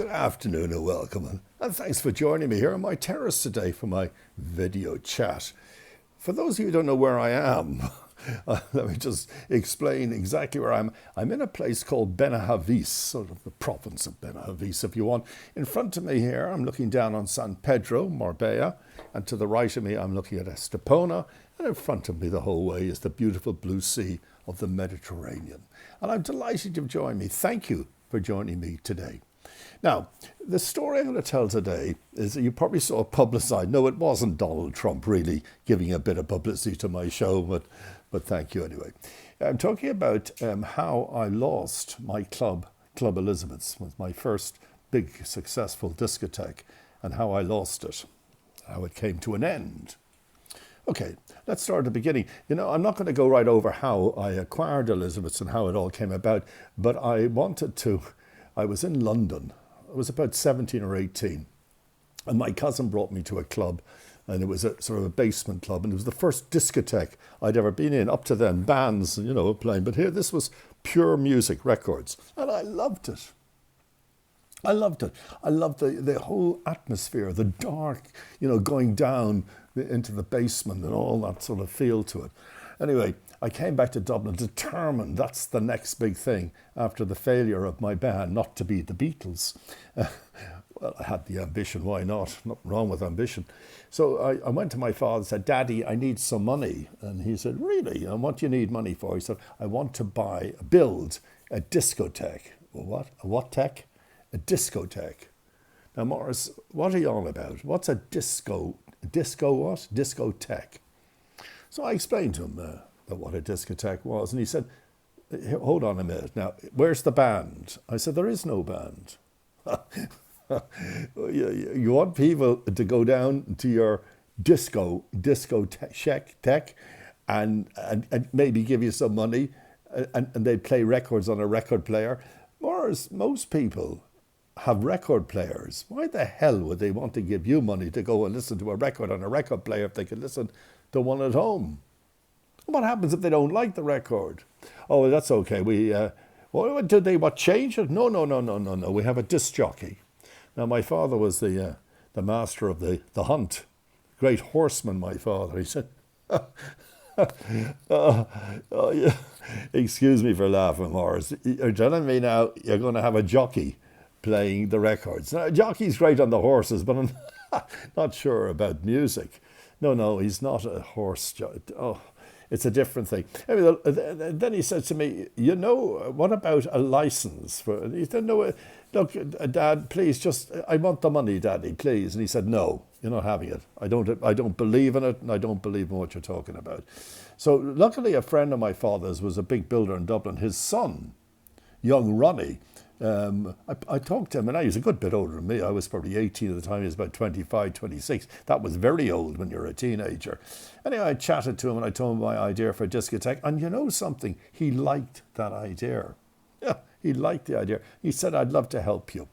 good afternoon and welcome, and thanks for joining me here on my terrace today for my video chat. For those of you who don't know where I am, let me just explain exactly where I am. I'm in a place called Benahavis, sort of the province of Benahavis, if you want. In front of me here, I'm looking down on San Pedro, Marbella, and to the right of me, I'm looking at Estepona, and in front of me the whole way is the beautiful blue sea of the Mediterranean. And I'm delighted you've joined me. Thank you for joining me today. Now, the story I'm going to tell today is that you probably saw publicised. No, it wasn't Donald Trump really giving a bit of publicity to my show, but thank you anyway. I'm talking about how I lost my club Elizabeth's, was my first big successful discotheque, and how I lost it, how it came to an end. Okay, let's start at the beginning. You know, I'm not going to go right over how I acquired Elizabeth's and how it all came about, but I was in London. I was about 17 or 18, and my cousin brought me to a club, and it was a sort of a basement club, and it was the first discotheque I'd ever been in. Up to then, bands, you know, playing, but here this was pure music, records, and I loved it. I loved it. I loved the whole atmosphere, the dark, you know, going down into the basement and all that sort of feel to it. Anyway, I came back to Dublin determined that's the next big thing after the failure of my band not to be the Beatles. Well, I had the ambition, why not? Nothing wrong with ambition. So I went to my father and said, Daddy, I need some money. And he said, really? And what do you need money for? He said, I want to build a discotheque. Well, what tech? A discotheque. Now, Morris, what are you on about? What's a disco what? Discotheque. So I explained to him what a discotheque was, and he said, hold on a minute now, where's the band? I said, there is no band. You want people to go down to your discotheque and maybe give you some money, and they'd play records on a record player. Whereas most people have record players. Why the hell would they want to give you money to go and listen to a record on a record player if they could listen to one at home? What happens if they don't like the record? Oh, that's okay. Did they change it? No. We have a disc jockey. Now, my father was the master of the hunt. Great horseman, my father. He said, yeah. Excuse me for laughing, Morris. You're telling me now you're going to have a jockey playing the records. Now, a jockey's great on the horses, but I'm not sure about music. No, he's not a horse jockey. Oh, it's a different thing. Anyway, then he said to me, you know, what about a license? He said, no, look, Dad, please, I want the money, Daddy, please. And he said, no, you're not having it. I don't believe in it, and I don't believe in what you're talking about. So luckily, a friend of my father's was a big builder in Dublin. His son, young Ronnie, I talked to him, and he was a good bit older than me. I was probably 18 at the time. He was about 25, 26. That was very old when you're a teenager. Anyway, I chatted to him, and I told him my idea for a discotheque. And you know something? He liked that idea. Yeah, he liked the idea. He said, I'd love to help you.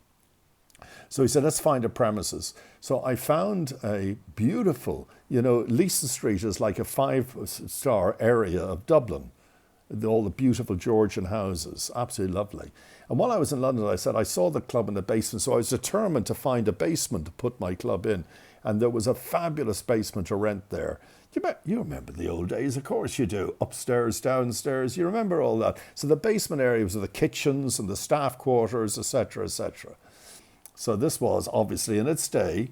So he said, let's find a premises. So I found a beautiful, you know, Leeson Street is like a 5-star area of Dublin. All the beautiful Georgian houses, absolutely lovely. And while I was in London, I said, I saw the club in the basement, so I was determined to find a basement to put my club in. And there was a fabulous basement to rent there. You remember the old days, of course you do. Upstairs, downstairs, you remember all that. So the basement area was the kitchens and the staff quarters, etc., etc. So this was obviously in its day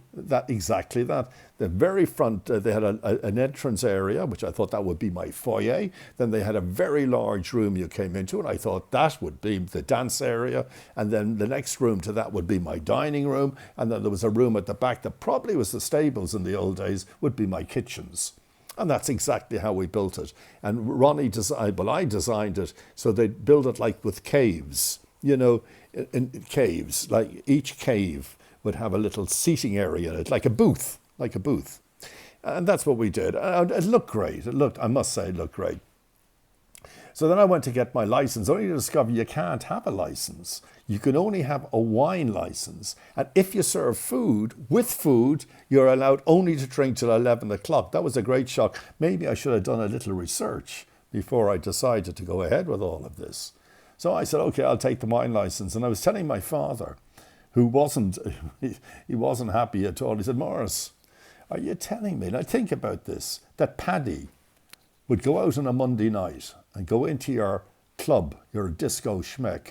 exactly that. The very front, they had an entrance area, which I thought that would be my foyer. Then they had a very large room you came into, and I thought that would be the dance area. And then the next room to that would be my dining room. And then there was a room at the back that probably was the stables in the old days, would be my kitchens. And that's exactly how we built it. And Ronnie I designed it so they built it like with caves. You know, in caves, like each cave would have a little seating area in it, like a booth. And that's what we did. And it looked great. I must say, it looked great. So then I went to get my license, only to discover you can't have a license. You can only have a wine license. And if you serve food, you're allowed only to drink till 11 o'clock. That was a great shock. Maybe I should have done a little research before I decided to go ahead with all of this. So I said, okay, I'll take the wine license. And I was telling my father, who wasn't, he wasn't happy at all. He said, Morris, are you telling me, now think about this, that Paddy would go out on a Monday night and go into your club, your disco schmeck,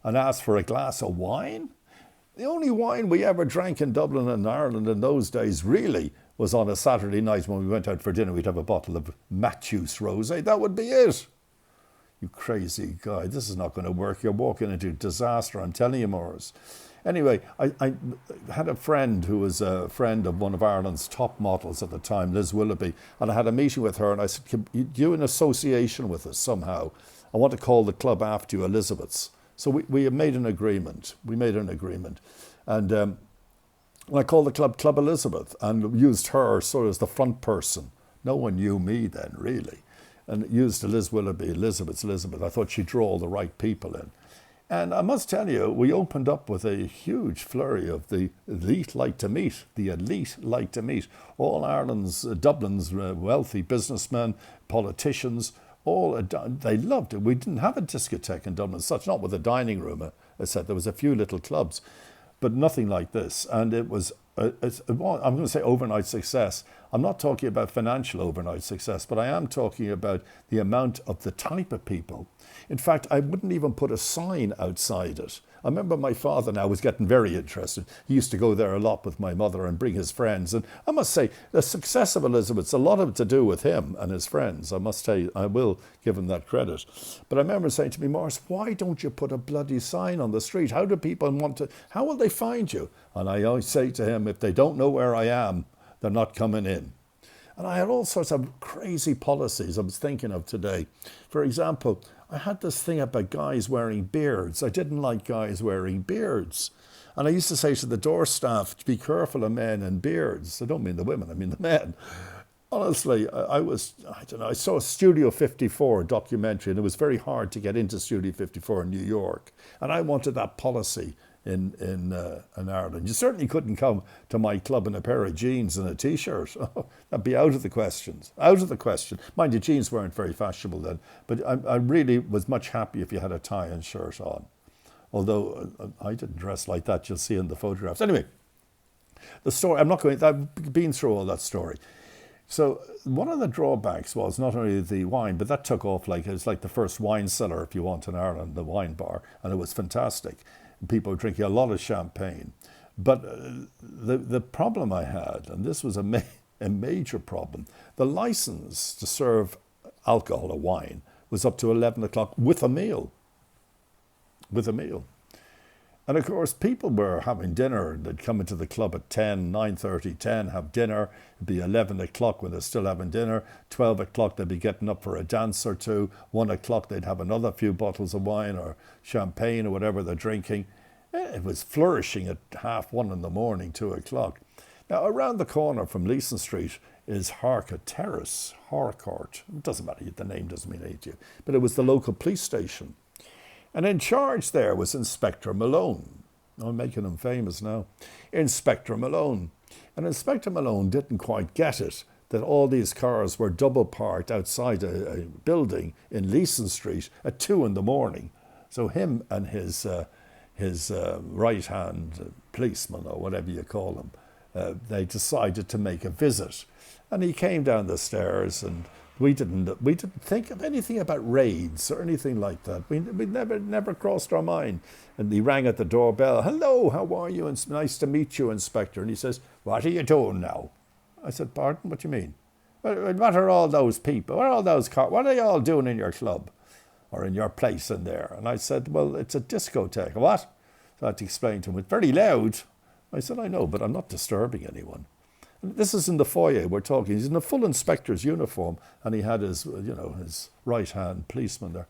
and ask for a glass of wine? The only wine we ever drank in Dublin and Ireland in those days really was on a Saturday night when we went out for dinner. We'd have a bottle of Matthews Rosé. That would be it. You crazy guy, this is not going to work. You're walking into disaster, I'm telling you, Morris. Anyway, I had a friend who was a friend of one of Ireland's top models at the time, Liz Willoughby, and I had a meeting with her and I said, "Can you in association with us somehow? I want to call the club after you Elizabeth's." So we made an agreement. And I called the club Club Elizabeth and used her sort of as the front person. No one knew me then, really. And used Liz Willoughby, Elizabeth. I thought she'd draw all the right people in. And I must tell you, we opened up with a huge flurry of the elite like to meet. All Ireland's, Dublin's wealthy businessmen, politicians, they loved it. We didn't have a discotheque in Dublin as such, not with a dining room. I said there was a few little clubs, but nothing like this. And it was, I'm going to say overnight success. I'm not talking about financial overnight success, but I am talking about the amount of the type of people. In fact, I wouldn't even put a sign outside it. I remember my father now was getting very interested. He used to go there a lot with my mother and bring his friends. And I must say, the success of Elizabeth's, a lot of it to do with him and his friends. I must tell you, I will give him that credit. But I remember saying to me, Morris, why don't you put a bloody sign on the street? How do people how will they find you? And I always say to him, if they don't know where I am, they're not coming in. And I had all sorts of crazy policies I was thinking of today. For example, I had this thing about guys wearing beards. I didn't like guys wearing beards. And I used to say to the door staff, be careful of men and beards. I don't mean the women, I mean the men. Honestly, I saw a Studio 54 documentary, and it was very hard to get into Studio 54 in New York. And I wanted that policy in Ireland. You certainly couldn't come to my club in a pair of jeans and a T-shirt. That'd be out of the question. Mind you, jeans weren't very fashionable then, but I really was much happy if you had a tie and shirt on. Although I didn't dress like that, you'll see in the photographs. Anyway, the story, I've been through all that story. So one of the drawbacks was not only the wine, but that took off it was like the first wine cellar, if you want, in Ireland, the wine bar, and it was fantastic. People were drinking a lot of champagne. But the problem I had, and this was a major problem, the license to serve alcohol or wine was up to 11 o'clock with a meal. And of course, people were having dinner. They'd come into the club at 10, 9:30, 10, have dinner. It'd be 11 o'clock when they're still having dinner. 12 o'clock, they'd be getting up for a dance or two. 1 o'clock, they'd have another few bottles of wine or champagne or whatever they're drinking. It was flourishing at 1:30 in the morning, 2 o'clock. Now, around the corner from Leeson Street is Harcourt Terrace, Harcourt. It doesn't matter, the name doesn't mean anything to you. But it was the local police station. And in charge there was Inspector Malone. I'm making him famous now. Inspector Malone. And Inspector Malone didn't quite get it, that all these cars were double parked outside a building in Leeson Street at 2 in the morning. So him and his right-hand policeman, or whatever you call him, they decided to make a visit. And he came down the stairs, and we didn't think of anything about raids or anything like that. We never crossed our mind. And he rang at the doorbell. "Hello, how are you? It's nice to meet you, Inspector." And he says, "What are you doing now?" I said, "Pardon, what do you mean?" "What are all those people? What are all those cars? What are they all doing in your club or in your place in there?" And I said, "Well, it's a discotheque." "What?" So I had to explain to him, "It's very loud." I said, "I know, but I'm not disturbing anyone." This is in the foyer we're talking. He's in a full inspector's uniform, and he had his right-hand policeman there.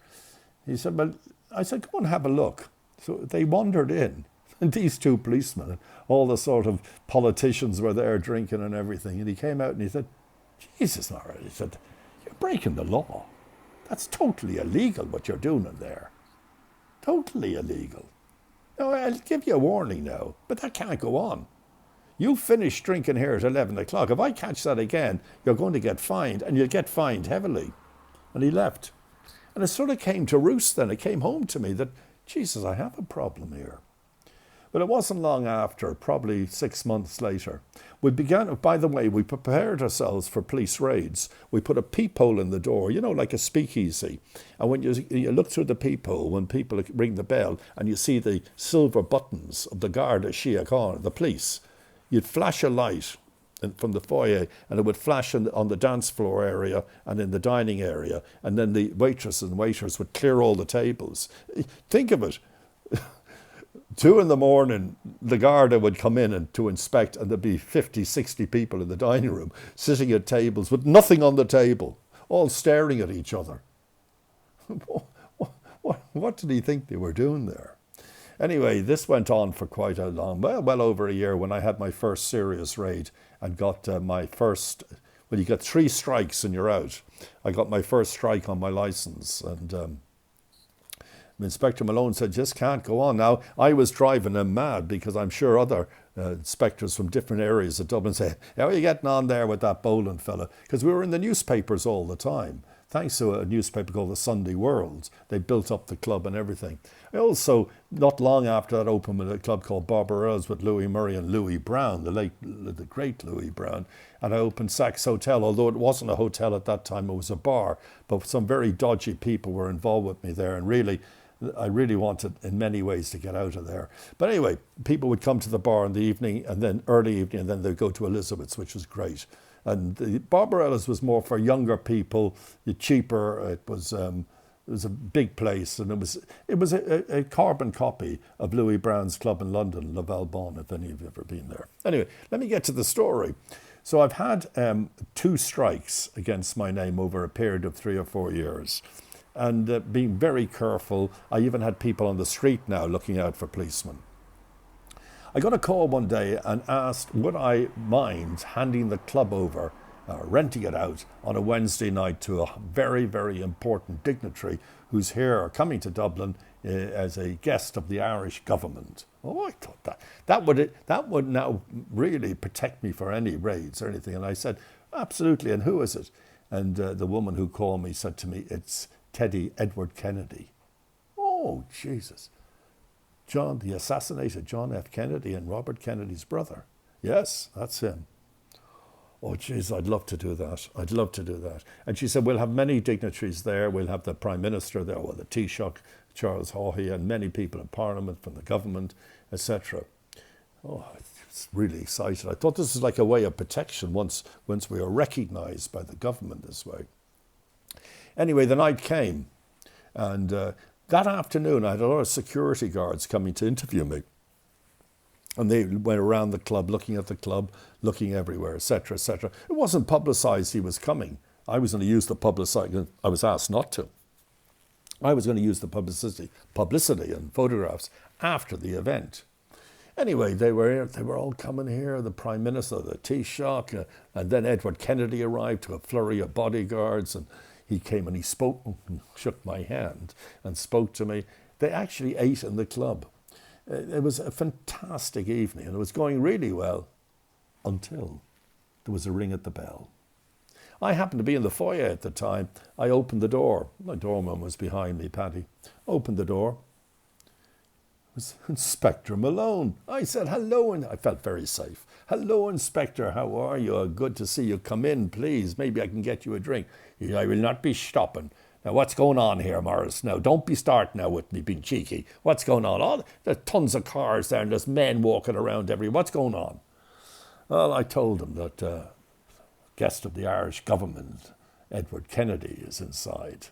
He said, "Well," I said, "Go and have a look." So they wandered in, and these two policemen, and all the sort of politicians were there drinking and everything. And he came out and he said, "Jesus, Nora," he said, "you're breaking the law. That's totally illegal what you're doing in there. Totally illegal. Now, I'll give you a warning now, but that can't go on. You finish drinking here at 11 o'clock. If I catch that again, you're going to get fined, and you'll get fined heavily." And he left. And it sort of came to roost then. It came home to me that, Jesus, I have a problem here. Well, it wasn't long after, probably 6 months later, we began, by the way, we prepared ourselves for police raids. We put a peephole in the door, like a speakeasy. And when you look through the peephole, when people ring the bell and you see the silver buttons of the Garda Síochána, the police, you'd flash a light from the foyer, and it would flash on the dance floor area and in the dining area, and then the waitresses and waiters would clear all the tables. Think of it. 2 a.m, the Garda would come in to inspect, and there'd be 50, 60 people in the dining room sitting at tables with nothing on the table, all staring at each other. What did he think they were doing there? Anyway, this went on for quite a long, well over a year, when I had my first serious raid and got my first, well, you get 3 strikes and you're out. I got my first strike on my license, and Inspector Malone said, just can't go on. Now, I was driving him mad, because I'm sure other inspectors from different areas of Dublin say, how are you getting on there with that Boland fella? Because we were in the newspapers all the time. Thanks to a newspaper called the Sunday World. They built up the club and everything. I also, not long after that, opened with a club called Barbarella's with Louis Murray and Louis Brown, the great Louis Brown. And I opened Saks Hotel, although it wasn't a hotel at that time, it was a bar. But some very dodgy people were involved with me there, and I really wanted, in many ways, to get out of there. But anyway, people would come to the bar in the evening, and then early evening, and then they'd go to Elizabeth's, which was great. And the Barbarella's was more for younger people, cheaper. It was a big place, and it was a carbon copy of Louis Brown's club in London, La Valbonne, if any of you have ever been there. Anyway, let me get to the story. So I've had 2 strikes against my name over a period of 3 or 4 years. And being very careful. I even had people on the street now looking out for policemen. I got a call one day and asked, would I mind handing the club over, renting it out on a Wednesday night to a very, very important dignitary who's here, coming to Dublin as a guest of the Irish government. Oh, I thought that would now really protect me for any raids or anything. And I said, absolutely. And who is it? And the woman who called me said to me, it's Teddy Edward Kennedy. Oh, Jesus. The assassinated John F. Kennedy and Robert Kennedy's brother. Yes, that's him. Oh, geez, I'd love to do that. I'd love to do that. And she said, we'll have many dignitaries there. We'll have the Prime Minister there, the Taoiseach, Charles Haughey, and many people in Parliament, from the government, etc. Oh, it's really exciting. I thought this was like a way of protection once we are recognised by the government this way. Anyway, the night came, and that afternoon I had a lot of security guards coming to interview me. And they went around the club, looking at the club, looking everywhere, etc., etc. It wasn't publicised he was coming. I was going to use the publicity. I was asked not to. I was going to use the publicity and photographs after the event. Anyway, they were all coming here, the Prime Minister, the Taoiseach, and then Edward Kennedy arrived to a flurry of bodyguards, and he came and he spoke, shook my hand and spoke to me. They actually ate in the club. It was a fantastic evening, and it was going really well until there was a ring at the bell. I happened to be in the foyer at the time. I opened the door. My doorman was behind me, Paddy. Opened the door. It was Inspector Malone. I said, hello, and I felt very safe. Hello, Inspector, how are you? Good to see you. Come in, please. Maybe I can get you a drink. I will not be stopping. Now, what's going on here, Morris? Now, don't be starting now with me being cheeky. What's going on? Oh, there's tons of cars there, and there's men walking around everywhere. What's going on? Well, I told him that guest of the Irish government, Edward Kennedy, is inside.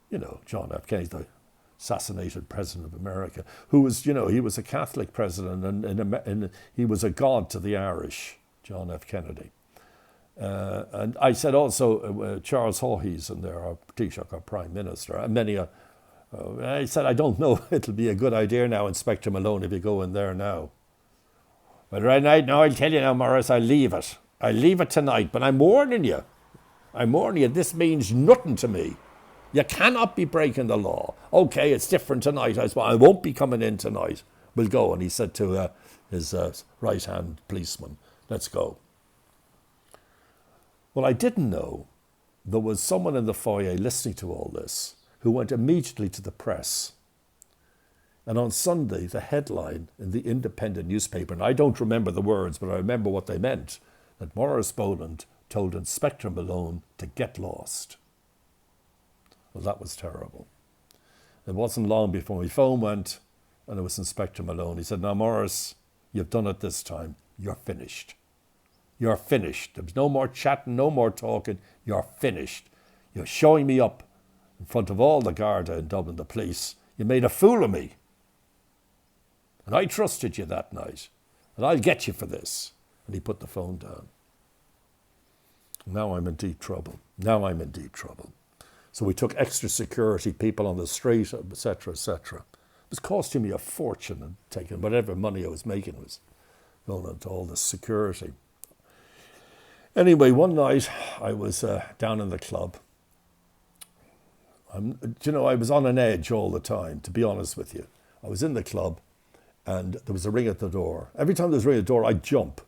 You know, John F. Kennedy, the assassinated president of America, who was, he was a Catholic president, and he was a god to the Irish, John F. Kennedy. And I said also Charles Haughey's in there, our Taoiseach, our Prime Minister, and many. I said, I don't know, it'll be a good idea now, Inspector Malone, if you go in there now. But right now, I'll tell you now, Morris, I'll leave it. I'll leave it tonight, but I'm warning you. This means nothing to me. You cannot be breaking the law. Okay, it's different tonight, I suppose. I won't be coming in tonight. We'll go. And he said to his right-hand policeman, let's go. Well, I didn't know there was someone in the foyer listening to all this who went immediately to the press. And on Sunday, the headline in the Independent newspaper, and I don't remember the words, but I remember what they meant, that Maurice Boland told Inspector Malone to get lost. Well, that was terrible. It wasn't long before my phone went, and it was Inspector Malone. He said, "Now, Maurice, you've done it this time. You're finished. You're finished. There's no more chatting, no more talking. You're finished. You're showing me up in front of all the Garda in Dublin, the police. You made a fool of me. And I trusted you that night. And I'll get you for this." And he put the phone down. Now I'm in deep trouble. Now I'm in deep trouble. So we took extra security, people on the street, etc., etc. It was costing me a fortune, and taking whatever money I was making was going into all this security. Anyway, one night I was down in the club. I was on an edge all the time, to be honest with you. I was in the club and there was a ring at the door. Every time there was a ring at the door, I'd jump.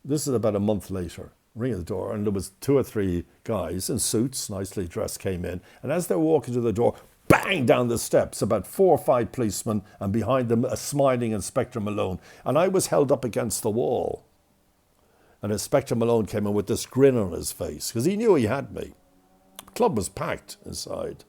This is about a month later. Ring at the door, and there was 2 or 3 guys in suits, nicely dressed, came in. And as they were walking to the door, bang, down the steps, about 4 or 5 policemen, and behind them a smiling Inspector Malone. And I was held up against the wall. And Inspector Malone came in with this grin on his face, because he knew he had me. The club was packed inside.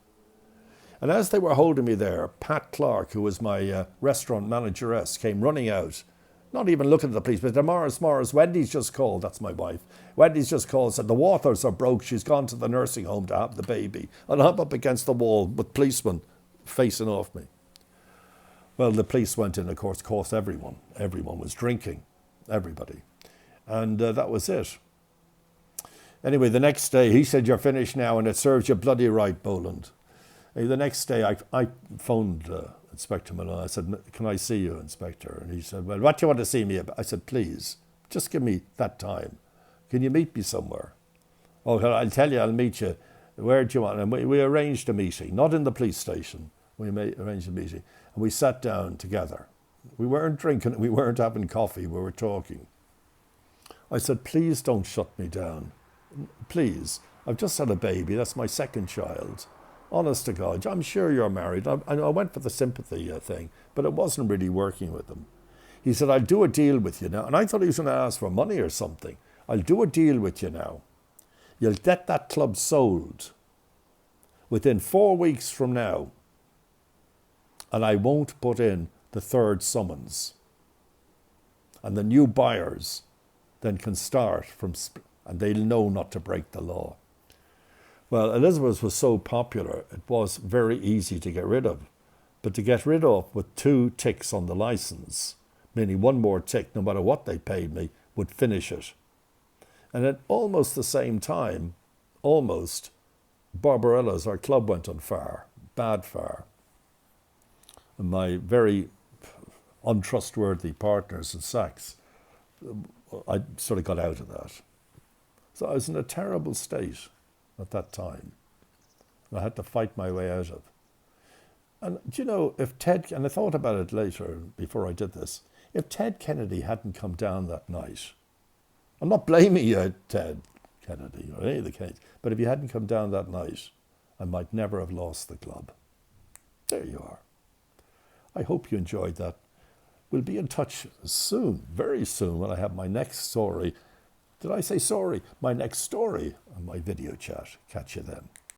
And as they were holding me there, Pat Clark, who was my restaurant manageress, came running out, not even looking at the police, but Morris, Wendy's just called, that's my wife. Wendy's just called, said the waters are broke, she's gone to the nursing home to have the baby. And I'm up against the wall with policemen facing off me. Well, the police went in, of course, caught everyone. Everyone was drinking, everybody. And that was it. Anyway, the next day, he said, "You're finished now, and it serves you bloody right, Boland." The next day, I phoned Inspector Malone. I said, "Can I see you, Inspector?" And he said, "Well, what do you want to see me about?" I said, "Please, just give me that time. Can you meet me somewhere?" "Oh, I'll tell you, I'll meet you. Where do you want?" And we arranged a meeting, not in the police station. We arranged a meeting. And we sat down together. We weren't drinking, we weren't having coffee, we were talking. I said, "Please don't shut me down. Please. I've just had a baby. That's my 2nd child. Honest to God, I'm sure you're married." I went for the sympathy thing, but it wasn't really working with him. He said, "I'll do a deal with you now." And I thought he was going to ask for money or something. "I'll do a deal with you now. You'll get that club sold within 4 weeks from now, and I won't put in the 3rd summons. And the new buyers then can start and they'll know not to break the law." Well, Elizabeth was so popular, it was very easy to get rid of. But to get rid of with 2 ticks on the license, meaning 1 more tick, no matter what they paid me, would finish it. And at almost the same time, Barbarella's, our club, went on fire, bad fire. And my very untrustworthy partners in Saks, I sort of got out of that. So I was in a terrible state at that time. I had to fight my way out of. And do you know, and I thought about it later before I did this, if Ted Kennedy hadn't come down that night, I'm not blaming you, Ted Kennedy, or any of the Kennedys, but if you hadn't come down that night, I might never have lost the club. There you are. I hope you enjoyed that. We'll be in touch soon, very soon, when I have my next story. Did I say sorry? My next story on my video chat. Catch you then.